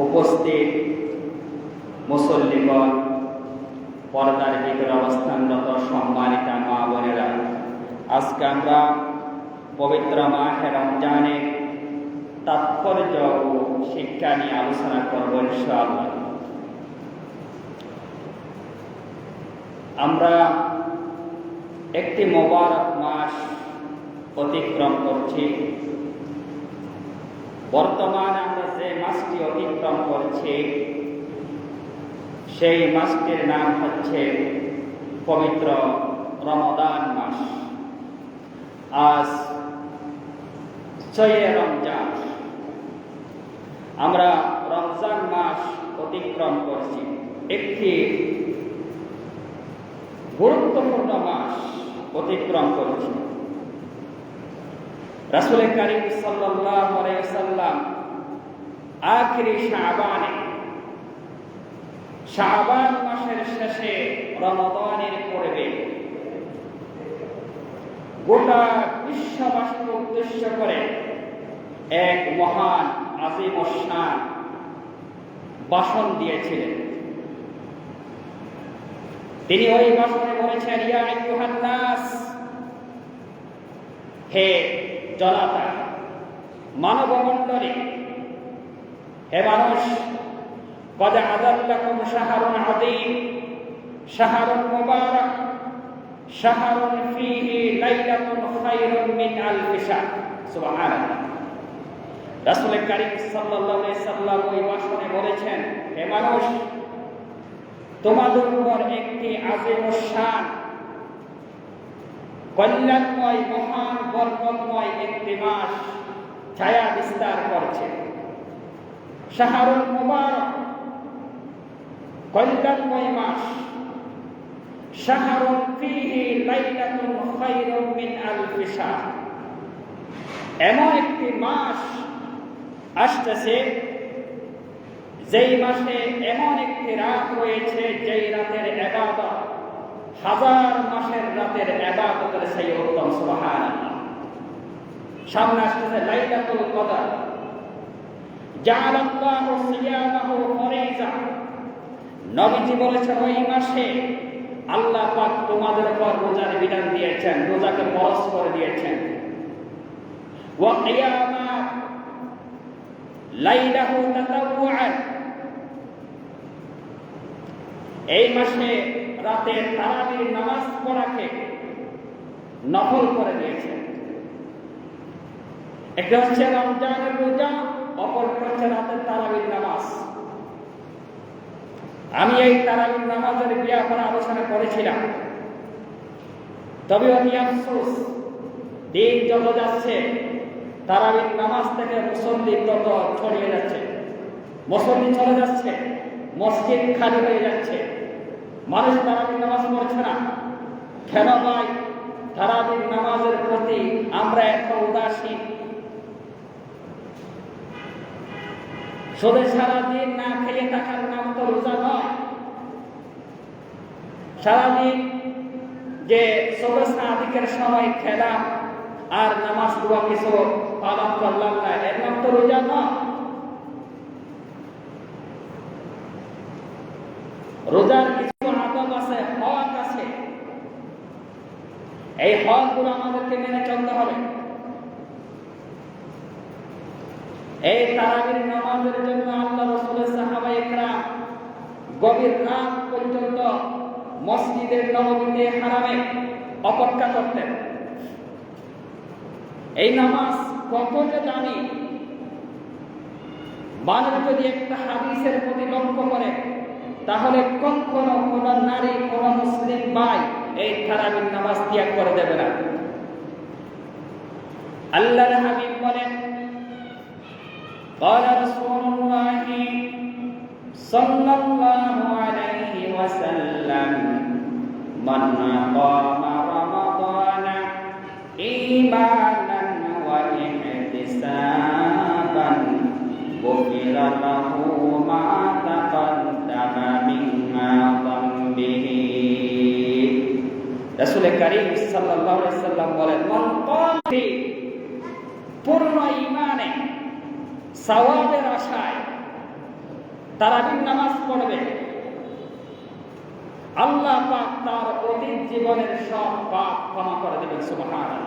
উপস্থিত মুসল্লিগণ, পর্দার ভিতরে অবস্থানরত সম্মানিতা মা বোনেরা, আজকে আমরা পবিত্র মাহে রমজানের তাৎপর্য ও শিক্ষা নিয়ে আলোচনা করব ইনশাআল্লাহ। আমরা একটি মোবারক মাস অতিক্রম করছি। বর্তমানে আমরা যে মাসটি অতিক্রম করছি সেই মাসটির নাম হচ্ছে পবিত্র রমাদান মাস। আজ 6 রমজান, আমরা রমজান মাস অতিক্রম করছি। একটি গুরুত্বপূর্ণ মাস অতিক্রম করছি। রাসূল কারীম সাল্লাল্লাহু আলাইহি ওয়াসাল্লাম আখিরি শাবান মাসের শেষে রমাদানের পূর্বে গোটা বিশ্ববাসীকে উদ্দেশ্য করে এক মহান আজিম শান ভাষণ দিয়েছিলেন। তিনি ওই ভাষণে বলেছেন, ইয়া আইয়ুহান নাস, হে জনতা, মানবমণ্ডলী, হে মানুষ, قد أذلكم شهر عظيم شهر مبارك شهر فيه ليلة خير من ألف شهر سبحان الله। রাসূল কারীম সাল্লাল্লাহু আলাইহি সাল্লাম ওই ভাষণে বলেছেন, হে মানুষ, তোমাদের উপর একটি আযীম শান কল্যাণময় মহান বরকতময় একটি মাস ছায়া বিস্তার করছে। শাহরুল মুবারক, কল্যাণময় মাস। শাহরুন ফীহি লাইলাতুন খায়রুম মিন আলফি শাহর, এমন একটি মাস আসতেছে যেই মাসে এমন একটি রাত রয়েছে যেই রাতের ইবাদত হাজার মাসের রাতের ইবাদতের চেয়ে উত্তম। সুবহানাল্লাহ। সামনে আসতেছে লাইলাতুল কদর। জাআলাল্লাহু সিয়ামাহু ফরিজা, নবীজি বলেছেন ওই মাসে আল্লাহ পাক তোমাদের উপর রোজার বিধান দিয়েছেন, রোজাকে ফরজ করে দিয়েছেন। ওয়া কিয়ামা লাইলাহু তাতাওয়ুআন, এই মাসে রাতে তারাবির নামাজ পড়াকে নফল করে দিয়েছেন। একটা হচ্ছে রমজানের রোজা, অপরটি হচ্ছে রাতের তারাবির নামাজ। আমি এই তারাবির নামাজের ব্যাপারে আলোচনা করেছিলাম, তবে অতি আফসোস, দিন যত যাচ্ছে তারাবির নামাজ থেকে মুসল্লি তত ছড়িয়ে যাচ্ছে, মুসল্লি চলে যাচ্ছে, মসজিদ খালি হয়ে যাচ্ছে, মানুষ তারাবির নামাজ পড়ছে না। কেন ভাই? তারাবির নামাজের প্রতি আমরা এত উদাসীন। শুধু সারাদিন না খেয়ে থাকার নাম তো রোজা নয়। সারাদিন যে সবসাদিকের সময় খেলাম আর নামাজ দোয়া কিছু পালন করলাম না, এর নাম তো রোজা নয়। রোজার কিছু আদব আছে, হক আছে, এই হকগুলো আমাদেরকে মেনে চলতে হবে। এই তারাবির নামাজের জন্য আল্লাহ রাসূলের সাহাবায়ে কেরাম গভীর রাত পর্যন্ত মসজিদের নববীতে হারামে অপেক্ষা করতেন। এই নামাজ কত যে দামি, মানুষ যদি একটা হাদিসের প্রতি লক্ষ্য করে তাহলে কখনো কোন নারী, কোন মুসলিম ভাই এই তারাবির নামাজ ত্যাগ করে দেবে না। আল্লাহর হাবিব বলেন, قال رسول الله صلى الله عليه وسلم من قام رمضان إيمانا واحتسابا غفر له ما تقدم من ذنبه। রাসূল কারীম সাল্লাল্লাহু আলাইহি ওয়াসাল্লাম বলেন, মান কাম পূর্ণ ঈমানে, সওয়াবের আশায় তারাবির নামাজ পড়বে, আল্লাহ পাক তার অতীত জীবনের সব পাপ ক্ষমা করে দেবেন। সুবহানাল্লাহ।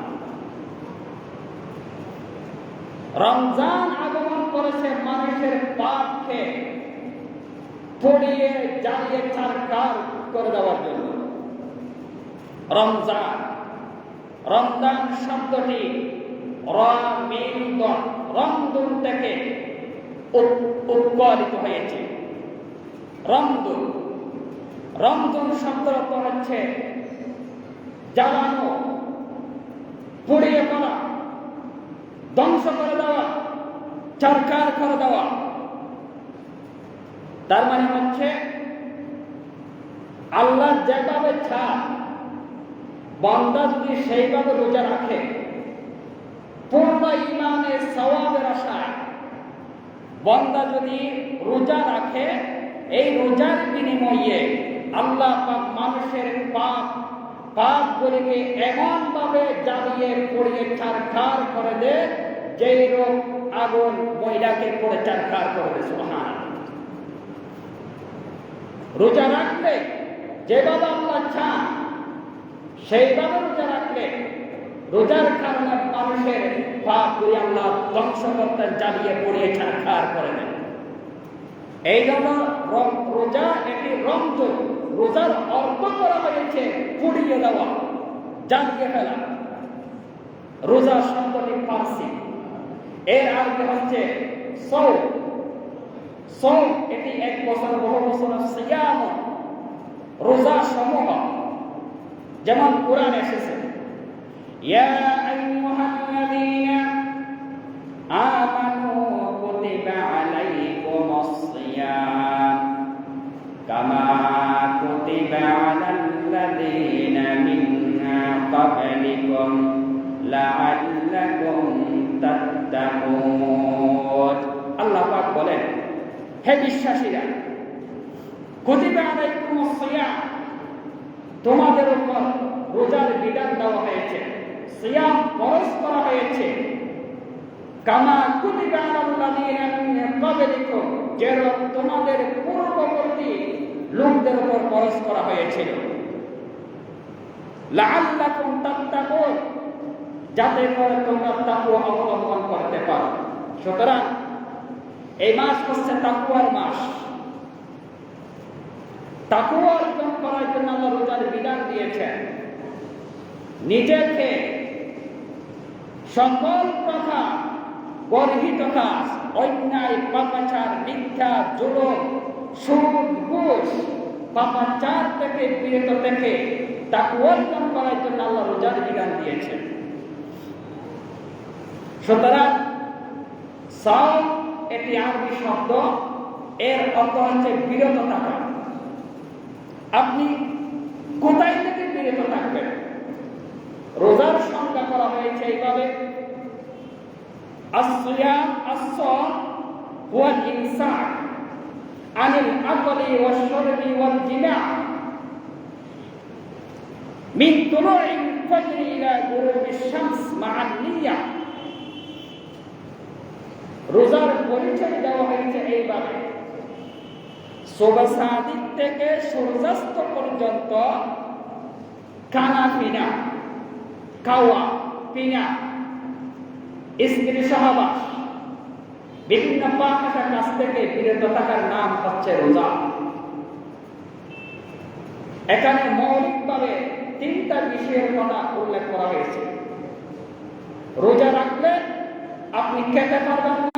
রমজান আগমন করেছে মানুষের পাপকে পুড়িয়ে জ্বালিয়ে ছারখার করে দেওয়ার জন্য। রমজান, রমজান শব্দটি রমদুন থেকে উৎপাদিত হয়েছে। রমদুন, রমদুন শব্দের অর্থ হচ্ছে জ্বালানো, পুড়িয়ে ফেলা, ধ্বংস করে দেওয়া, ছারখার করে দেওয়া। তার মানে হচ্ছে আল্লাহ যেভাবে চান বান্দা যদি সেইভাবে রোজা রাখে, পূর্ণ ঈমানের সওয়াবের আশায় বান্দা যদি রোজা রাখে, এই রোজার বিনিময়ে আল্লাহ পাক মানুষের পাপগুলিকে এমন ভাবে জ্বালিয়ে পুড়িয়ে ছারখার করে দেয়, যেই রূপ আগুন ময়লাকে পুড়ে ছারখার করে দেয়। সুবহানাল্লাহ। রোজা রাখলে যেভাবে আল্লাহ চান সেইভাবে রোজা রাখলে রোজার কারণে মানুষের পাপগুলি আল্লাহ ধ্বংস করতে জ্বালিয়ে পুড়িয়ে ছারখার করে দেন। এই জন্য রোজা একটি রমজান, রোজার অর্থ করা হয়েছে পুড়িয়ে দেওয়া, জ্বালিয়ে ফেলা। রোজা শব্দটি ফার্সি, এর আরবি হচ্ছে সওম। সওম এটি এক বছর বহু বছর সিয়াম, রোজা সমূহ, যেমন কোরআনে এসেছে ইয়া আইয়ুহাল্লাযীনা আমানু কুতিবা আলাইকুমুস সিয়াম কামা কুতিবা আলাল্লাযীনা মিন ক্বাবলিকুম লাআল্লাকুম তাত্তাকুন। আল্লাহ পাক বলেন, হে বিশ্বাসীরা, কুতিবা আলাইকুমুস সিয়াম, তোমাদের উপর রোজার বিধান দেওয়া হয়েছে, সিয়াম ফরজ করা হয়েছে। কামা কুতিবা আলাল্লাযীনা মিন ক্বাবলিকুম, যেরূপ তোমাদের পূর্ববর্তী লোকদের উপর ফরজ করা হয়েছিল। লাআল্লাকুম তাত্তাকুন, যাতে করে তোমরা তাকওয়া অবলম্বন করতে পারো। সুতরাং এই মাস হচ্ছে তাকওয়ার মাস। তাকওয়া অর্জন করার জন্য আল্লাহ রোজার বিধান দিয়েছেন। নিজেকে সকল প্রথা, গর্হিত কাজ, অন্যায়, পাপাচার, মিথ্যা, জুলুম, সুদ, ঘুষ, পাপাচার থেকে বিরত থেকে তাকওয়া অর্জন করার জন্য আল্লাহ রোজার বিধান দিয়েছেন। সুতরাং সাওম এটি আরবি শব্দ, এর অর্থ হচ্ছে বিরত থাকা। আপনি কোথায় থেকে বিরত থাকবেন? রোজার সংজ্ঞা করা হয়েছে এইভাবে, আসসিয়াম আসসাম হুয়া ইমসাক আনিল আকলি ওয়াশ শুরবি ওয়াল জিমা মিন তুলুইল ফাজর ইলা গুরুবিশ শামস মা'আন নিয়া। রোজার পরিচয় দেওয়া হয়েছে এইভাবে, সুবহ সাদিক থেকে সূর্যাস্ত পর্যন্ত খানা পিনা, খাওয়া পিনা, স্ত্রী সহবাস, বিভিন্ন পাপাচার কাছ থেকে বিরত থাকার নাম হচ্ছে রোজা। এখানে মৌলিকভাবে তিনটা বিষয়ের কথা উল্লেখ করা হয়েছে। রোজা রাখলে আপনি খেতে পারবেন না।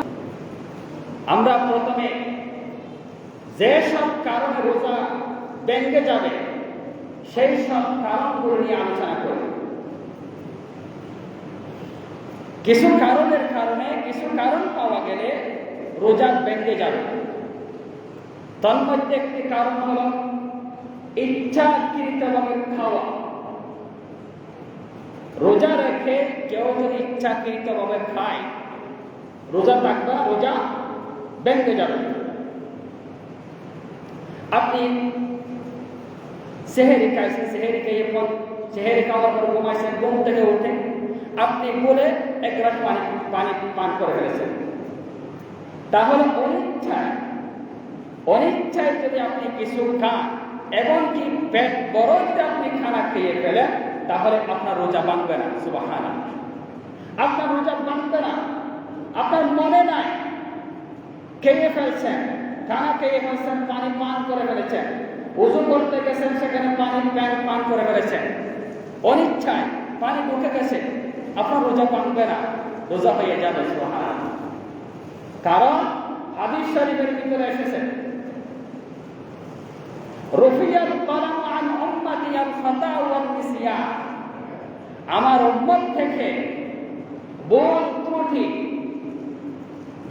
আমরা প্রথমে যে সব কারণে রোজা ভেঙে যাবে সেই সব কারণগুলো নিয়ে আলোচনা করি। কিছু কারণের কারণে, কিছু কারণ পাওয়া গেলে রোজা ভেঙে যাবে। তার মধ্যে একটি কারণ হল ইচ্ছাকৃতভাবে খাওয়া। রোজা রেখে কেউ যদি ইচ্ছাকৃতভাবে খায়, রোজা থাকবে, রোজা ভেঙে যাবে। আপনি সেহেরি খাইছেন, সেহেরি খেয়ে সেহেরি খাওয়ার পর ঘুমাইছেন, ঘুম থেকে উঠে আপনি বলে এক গ্লাস পানি পান করে ফেলেছেন, তাহলে অনিচ্ছায় অনিচ্ছায় যদি আপনি কিছু খান, এমনকি পেট বড় যদি আপনি খানা খেয়ে ফেলেন, তাহলে আপনার রোজা ভাঙবে না। সুবহানাল্লাহ, আপনার রোজা ভাঙবে না। আপনার মনে নাই, খেয়ে ফেলছেন, খানা খেয়ে ফেলছেন, পানি পান করে ফেলেছেন, ওযু করতে গেছেন, সেখানে পানি পান করে ফেলেছেন, অনিচ্ছায় পানি ঢুকে গেছে, আপনার রোজা ভাঙবে না, রোজা হয়ে যাবে। সুবহানাল্লাহ। কারণ হাদিস শরীফের ভিতরে এসেছে, রফিয়াল কলাম আন উম্মতি আল খাতা ওয়ান নিসিয়ান, আমার উম্মত থেকে ভুল ত্রুটি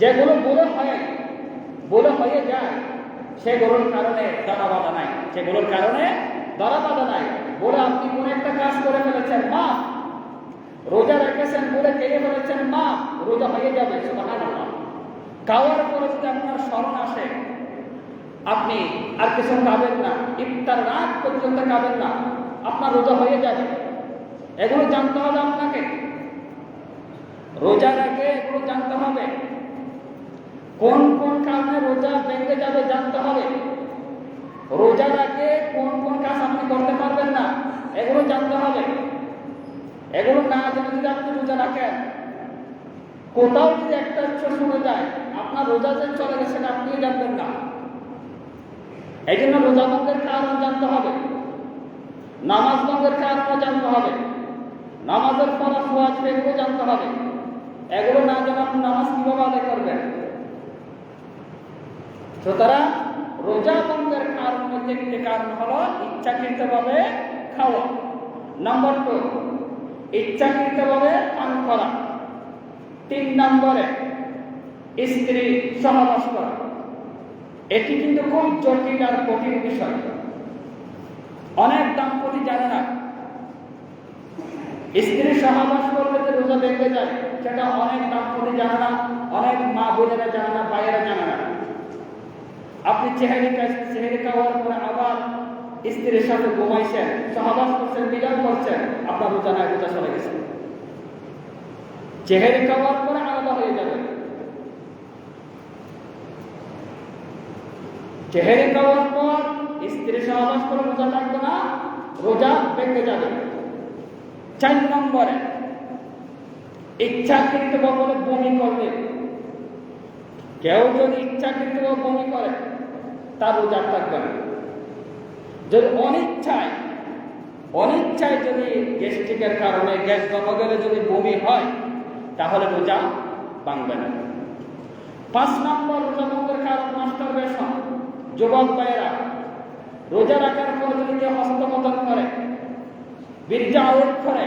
যেগুলো ভুল হয়ে যায়, সেগুলোর কারণে ধরা বাঁধা নাই, সেগুলোর কারণে ধরা বাঁধা নাই। বলে আপনি কোন একটা কাজ করে ফেলেছেন, মাফ। রোজা রেখেছেন বলে খেয়ে ফেলেছেন, মাফ, রোজা হয়ে যাবে। সুবহানাল্লাহ। খাওয়ার পরে যদি আপনার স্মরণ আসে, আপনি আর কিছু খাবেন না, ইফতার রাত পর্যন্ত খাবেন না, আপনার রোজা হয়ে যাবে। এগুলো জানতে হবে আপনাকে, রোজার আগে এগুলো জানতে হবে। কোন কোন কারণে রোজা ভেঙে যাবে জানতে হবে। রোজার আগে কোন কোন কাজ আপনি করতে পারবেন না, এগুলো জানতে হবে। এগুলো না জেনে যদি আপনি রোজা রাখেন, কোথাও যদি একটা শুনে যায়, আপনার রোজা যে চলে গেছে না, আপনিও জানবেন না। এই জন্য রোজা ভঙ্গের কারণ জানতে হবে, নামাজ ভঙ্গের কারণও জানতে হবে, নামাজের ফরজ ওয়াজিব এগুলো জানতে হবে। এগুলো না জানা আপনি নামাজ কিভাবে আদায় করবেন? সুতরাং রোজা ভঙ্গের কারণ মধ্যে একটি কারণ হলো ইচ্ছাকৃতভাবে খাওয়া। নম্বর 2, ইচ্ছাকৃতভাবে পান করা। 3 নম্বরে স্ত্রী সহবাস করা। এটি কিন্তু খুব জটিল আর কঠিন বিষয়, অনেক দাম্পতি জানে না। স্ত্রী সহবাস করলে যে রোজা ভেঙে যায়, সেটা অনেক দাম্পতি জানে না, অনেক মা বোনেরা জানে না, ভাইয়েরা জানে না। আপনি চেহারি খাওয়ার পরে আবার স্ত্রীর সাথে ঘুমাইছেন, সহবাস করছেন, মিলন করছেন, আপনার রোজা নাই, রোজা চলে গেছে। চেহারি খাওয়ার পরে আলাদা হয়ে যাবে। চেহারি খাওয়ার পর স্ত্রী সহবাস করে রোজা থাকবে না, রোজা ভেঙে যাবে। 4 নম্বরে ইচ্ছাকৃতভাবে বমি করবে। কেউ যদি ইচ্ছাকৃতভাবে বমি করে, তার রোজা থাকবে না। যদি অনিচ্ছায় যদি গ্যাস্ট্রিকের কারণে, গ্যাস জমা গেলে যদি বমি হয়, তাহলে রোজা ভাঙবে না। 5 নম্বর রোজা ভঙ্গের কারণ মাস্টারবেশন। যুবক ভাইয়েরা, রোজা রাখার পর যদি কেউ হস্তমোদন করে, বীর্য আউট করে,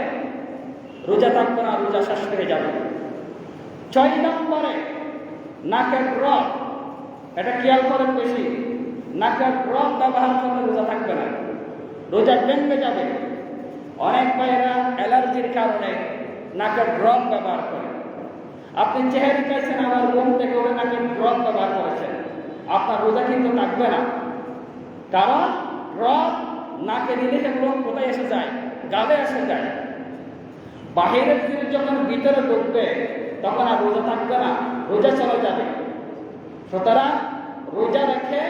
রোজা থাকবে না, রোজা শেষ হয়ে যাবে। 6 নম্বরে নাকের ড্রপ। এটা খেয়াল করেন বেশি, নাকের ড্রপ ব্যবহার করলে রোজা থাকবে না, রোজা ভেঙে যাবে। অনেক ভাইয়েরা অ্যালার্জির কারণে নাকের ড্রপ ব্যবহার করে। আপনি চেহারা খাইছেন, আবার ঘুম থেকে উঠে নাকের ড্রপ ব্যবহার করেছেন, আপনার রোজা কিন্তু থাকবে না। কারণ ড্রপ নাকে দিলে সেগুলো কোথায় এসে যায়? গালে এসে যায়। বাহিরের জিনিস যখন ভিতরে ঢুকবে, তখন আর রোজা থাকবে না, রোজা চলে যাবে। সুতরাং রোজা রেখে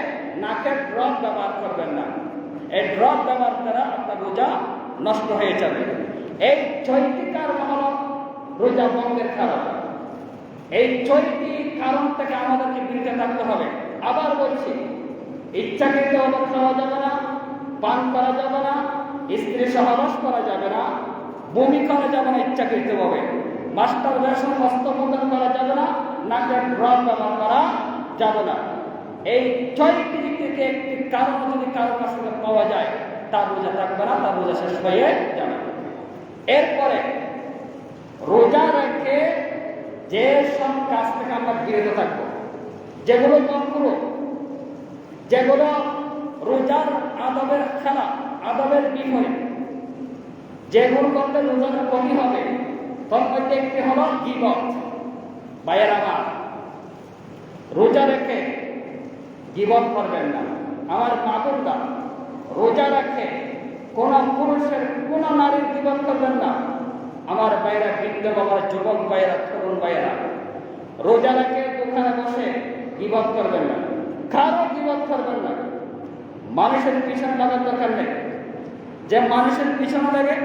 নাকের ড্রপ ব্যবহার করবেন না। এই ড্রপ ব্যবহার দ্বারা আপনার রোজা নষ্ট হয়ে যাবে। এই 6টি কারণ হল রোজা ভঙ্গের কারণ। এই 6টি কারণ থেকে আমাদেরকে বিরত থাকতে হবে। আবার বলছি, ইচ্ছাকৃতভাবে খাওয়া যাবে না, পান করা যাবে না, স্ত্রী সহবাস করা যাবে না, বমি করা যাবে না ইচ্ছাকৃতভাবে, মাস্টারবেশন হস্তমোদন করা যাবে না, নাকের ড্রপ ব্যবহার করা যাবে না। এই 6টি থেকে একটি কারণ যদি কারো কাছ থেকে পাওয়া যায়, তার রোজা থাকবে না, তার রোজা শেষ হয়ে যাবে। এরপরে রোজা রেখে যে সব কাজ থেকে আমরা বিরত থাকবো, যেগুলো মাকরুহ, যেগুলো রোজার আদবের খেলাফ, আদবের বিপরীত, যেগুলো করলে রোজার ক্ষতি হবে, তার মধ্যে একটি হলো গীবত। ভাইয়েরা আমার, রোজা রেখে গীবত করবেন না। আমার মাতুরদা, রোজা রেখে কোন পুরুষের, কোন নারীর গীবত করবেন না। আমার ভাইয়েরা, বৃদ্ধ বাবার, যুবক ভাইয়েরা, তরুণ ভাইয়েরা, রোজা রেখে দোকানে বসে গীবত করবেন না, কারো গীবত মানুষের পিছনে লাগার দরকার নেই। যে মানুষের পিছনে লাগে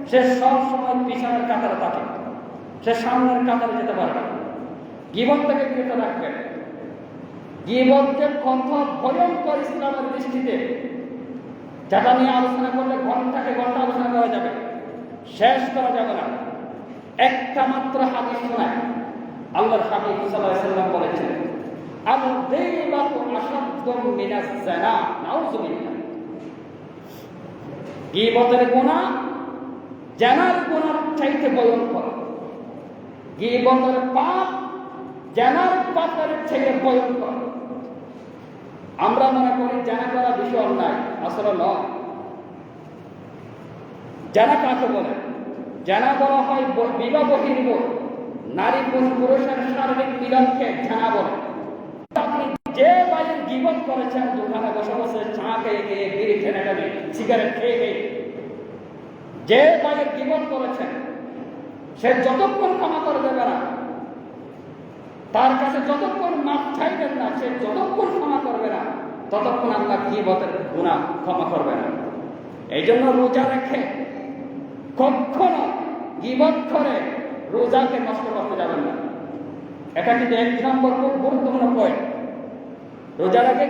সে সব সময় পিছনের কাতারে থাকে, সে সামনের কাতারে যেতে পারবে না। গীবত থেকে বিরত রাখবেন। গীবতকে কত ভয়ঙ্কর ইসলামের দৃষ্টিতে, যেটা নিয়ে আলোচনা করলে ঘন্টাকে ঘন্টা আলোচনা করা যাবে, শেষ করা যাবে না। একটা মাত্র হাদিস শোনায় আল্লাহর হাবিব সাল্লাল্লাহু আলাইহি ওয়াসাল্লাম বলেছেন, আল-গীবাতু আশাদ্দু মিনাজ জিনা, নাউযুবিল্লাহ। গীবতের গুনাহ জিনার গুনার চাইতে ভয়ঙ্কর। গীবতের পাপ জিনার পাপের চাইতে ভয়ঙ্কর। আমরা মনে করি জিনা করা বিষয় অন্যায়, আসলে নয়। জিনা কাকে বলে? জিনা বলা হয় বিবাহ বহির্ভ নারী পুরুষের শারীরিক মিলনকে জিনা বলে। আপনি যে ভাইয়ের গীবত করেছেন, দোকানে বসে বসে চা খেয়ে খেয়ে, বিড়ি টেনে টেনে, সিগারেট খেয়ে খেয়ে, যে ভাইয়ের গীবত করেছেন, সে যতক্ষণ ক্ষমা করে দেবে না, তার কাছে যতক্ষণ মাপ চাইবেন না, সে যতক্ষণ ক্ষমা করবে না, ততক্ষণ আল্লাহ গীবতের গুনাহ ক্ষমা করবে না। এই জন্য রোজা রেখে কখনো গীবত করে রোজাকে নষ্ট করতে যাবেন না। এটা কিন্তু 1 নম্বর খুব গুরুত্বপূর্ণ পয়েন্ট। রোজা রেখে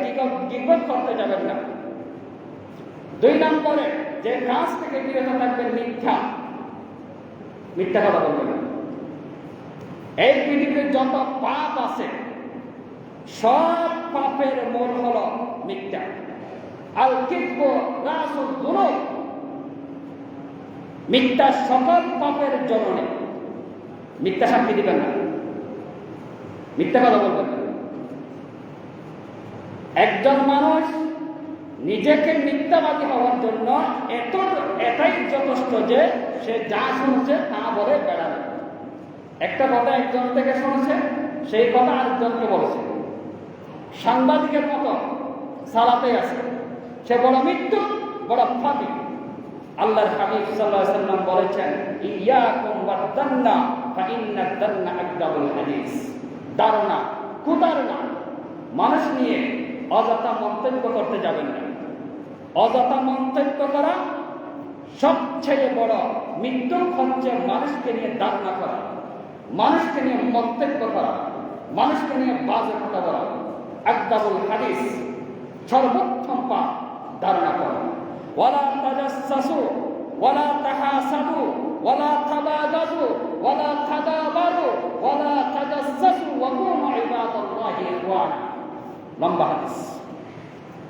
গীবত করতে যাবেন না। 2 নম্বরে যে কাজ থেকে বিরত থাকবেন, মিথ্যা কথা বলবেন না। এই পৃথিবীর যত পাপ আছে, সব পাপের মূল হলো মিথ্যা। আল-কিযবু রাসুল যুনুব, মিথ্যা সকল পাপের জননী। মিথ্যা সাক্ষী দিবেন না, মিথ্যা কথা বলবেন না। একজন মানুষ নিজেকে মিথ্যাবাদী হওয়ার জন্য এটাই যথেষ্ট যে সে যা শুনছে তা বলে বেড়াবে। একটা কথা একজন থেকে শুনেছে, সেই কথা আরেকজনকে বলেছে। সাংবাদিকের মতো সালাতে আছে, সে বড় মৃত্যু, বড় ফাঁকি। আল্লাহর হাবিব সাল্লাল্লাহু আলাইহি ওয়াসাল্লাম বলেছেন, ইয়াকুম ওয়াদ-দান্না ফা ইন্নাদ-দান্না আকদাবুল হাদিস। ধারণা, কুধারণা, মানুষ নিয়ে অযথা মন্তব্য করতে যাবেন না। অযথা মন্তব্য করা সবচেয়ে বড় মৃত্যু হচ্ছে মানুষকে নিয়ে ধারণা করা, মানুষকে নিয়ে মন্তব্য করা, মানুষকে নিয়ে বাজে কথা বলা। আকদাবুল হাদিস, সর্বোত্তম পাপ ধারণা করা। ওয়ালা তাজাসসু ওয়ালা তাহাসাদু ওয়ালা তাবাগাদু ওয়ালা তাদাবারু ওয়ালা তাজাসসু ওয়া কুনু ইবাদাল্লাহি ইখওয়ানা। লম্বা হাদিস।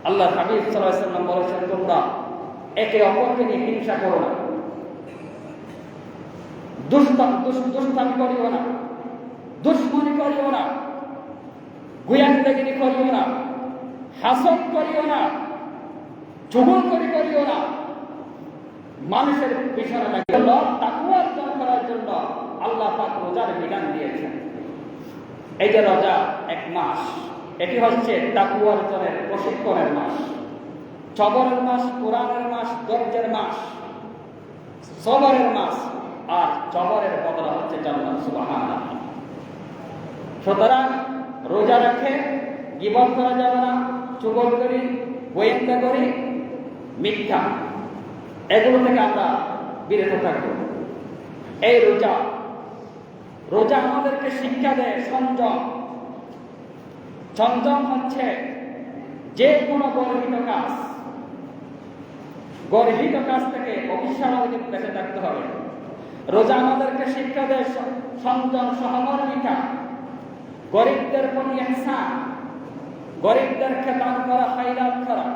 আল্লাহর হাবিব সাল্লাল্লাহু আলাইহি ওয়াসাল্লাম বলেছেন, তোমরা একে অপরকে নিয়ে হিংসা করো না, দুষ্টামি করিও না, দুশ্মনী করিও না, গুয়ান্দাগিরি করিও না, হাসদ করিও না, চুগলখড়ি করিও না। মানুষের পিছনে লাগিয়ে তাকওয়া অর্জন করার জন্য আল্লাহ পাক রোজার বিধান দিয়েছেন। এই যে রোজা 1 মাস, এটি হচ্ছে তাকওয়া অর্জনের প্রশিক্ষণের মাস, সবরের মাস, কোরআনের মাস, ধৈর্যের মাস, সবরের মাস। আর সবরের বদলা হচ্ছে জান্নাত। সুবহানাল্লাহ। সুতরাং রোজা রেখে গীবত করা যাবে না, চুগলখড়ি, গোয়েন্দাগিরি, মিথ্যা, এগুলো থেকে আমরা বিরত থাকব। এই রোজা আমাদেরকে শিক্ষা দেয় সংযম। সংযম হচ্ছে যে কোনো গর্হিত কাজ থেকে অবশ্যই আমাদেরকে বেঁচে থাকতে হবে। রোজা আমাদেরকে শিক্ষা দেয় সংযম, সহমর্মিতা, গরিবদের প্রতি ইহসান, গরিবদেরকে দান করা, খায়রাত করা।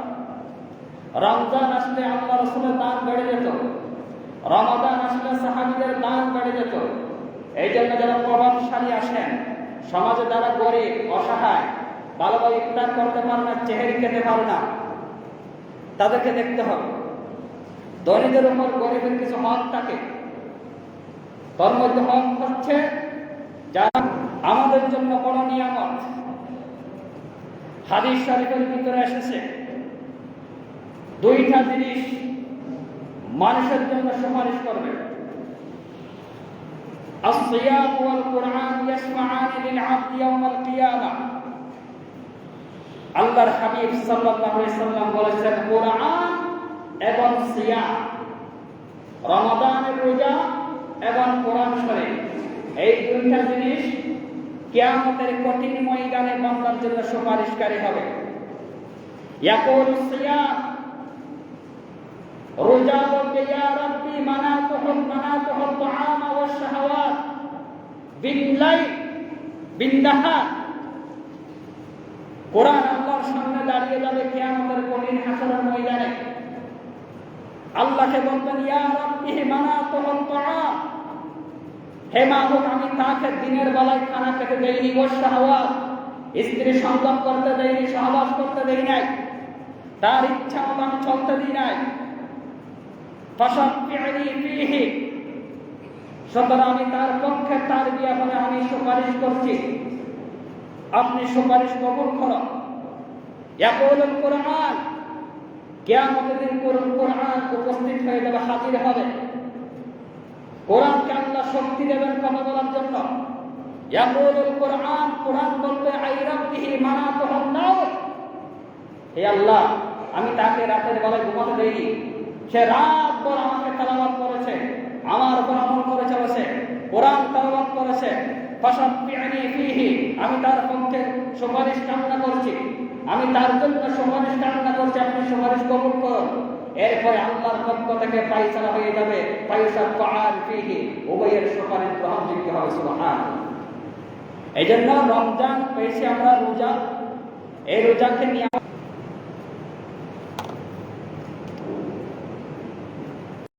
রমজান আসলে আল্লাহ রাসূলের দান বেড়ে যেত, রমাদান আসলে সাহাবীদের দান বেড়ে যেত। এই জন্য যারা প্রভাবশালী আসেন, সমাজে যারা গরিব, অসহায়, ভালোভাবে ইফতার করতে পারে না, চেহারি খেতে পারে না, তাদেরকে দেখতে হবে। ধনীদের উপর গরিবের কিছু হক থাকে, তার মধ্যে হক হচ্ছে যারা আমাদের জন্য বড় নিয়ামত। হাদিস শরীফের ভিতরে এসেছে 2টা জিনিস মানুষের জন্য সুপারিশ করবে। الصيام والقرآن يشفعان للعبد يوم القيامة আল্লাহর হাবিব সাল্লাল্লাহু আলাইহি সাল্লাম বলেছেন, কোরআন এবং সিয়াম, রমাদানের রোজা এবং কোরআন শরীফ, এই দুইটা জিনিস কিয়ামতের কঠিন ময়দানে বান্দার জন্য সুপারিশকারী হবে। ইয়াকুল সিয়াম, রোজা বলতে ইয়া রাব্বি মানাতুহুল তুআম ওয়াশ শাহাওয়াত বিল্লাইল বিন্নাহার। কোরআন আল্লাহর সামনে দাঁড়িয়ে যাবে কিয়ামতের কঠিন হাসরের ময়দানে। আল্লাহকে বলবেন, ইয়া রাব্বি মানাতুহুল তুআম, হে মাবুদ, আমি তাকে দিনের বেলায় খানা খেতে দেইনি, ওয়াশ শাহাওয়াত, স্ত্রী সঙ্গম করতে দেইনি, সহবাস করতে দেই নাই, তার ইচ্ছা মতো আমি চলতে দিই নাই। ফাশাফি'নি ফীহি, সুতরাং আমি তার পক্ষে তার ব্যাপারে আমি সুপারিশ করছি, আপনি সুপারিশ কবুল করুন। ইয়াকুলুল কুরআন, কিয়ামতের দিন কোরআন উপস্থিত হয়ে যাবে, হাজির হবে। কোরআনকে আল্লাহ শক্তি দেবেন কথা বলার জন্য। ইয়াকুলুল কুরআন, কোরআন বলবে, আই রাব্বিহি মানাতুহুন নাওম, হে আল্লাহ, আমি তাকে রাতের বেলায় ঘুমাতে দেইনি, সে রাত ভর আমাকে তেলাওয়াত করেছে, আমার উপর আমল করে চলেছে, কোরআন তেলাওয়াত করেছে। ফাশাফি'নি ফীহি, আমি তার পক্ষে সুপারিশ কামনা করছি, আমি তার জন্য সুপারিশ কামনা করছি, আপনি সুপারিশ কবুল করুন। এরপরে আল্লাহর পক্ষ থেকে ফায়সালা হয়ে যাবে, ফায়সাফা'আন ফীহি, উভয়ের সুপারিশ গ্রহণযোগ্য হবে। সুবহানাল্লাহ। এই জন্য রমজান পেয়েছি আমরা রোজা, এই রোজাকে নিয়ে